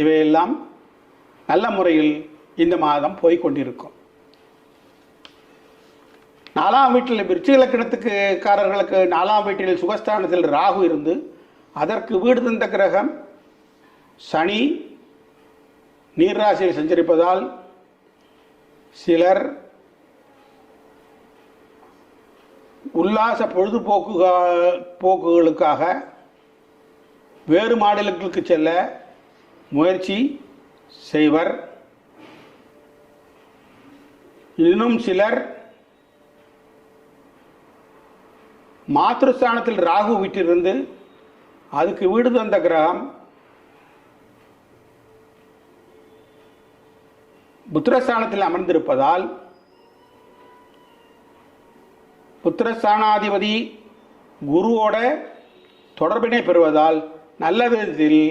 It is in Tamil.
இவையெல்லாம் நல்ல முறையில் இந்த மாதம் போய்கொண்டிருக்கும். 4ஆம் வீட்டில் விருச்சிக லக்னத்துக்காரர்களுக்கு 4ஆம் வீட்டில் சுகஸ்தானத்தில் ராகு இருந்து அதற்கு வீடு தந்த கிரகம் சனி நீர்ராசியில் சஞ்சரிப்பதால் சிலர் உல்லாச பொழுதுபோக்குகளுக்காக வேறு மாநிலங்களுக்கு செல்ல முயற்சி செய்வர். இன்னும் சிலர் மாத்ருஸ்தானத்தில் ராகு வீட்டிலிருந்து அதுக்கு வீடு தந்த கிரகம் புத்திரஸ்தானத்தில் அமர்ந்திருப்பதால் புத்திரஸ்தானாதிபதி குருவோட தொடர்பினை பெறுவதால் நல்ல விதத்தில்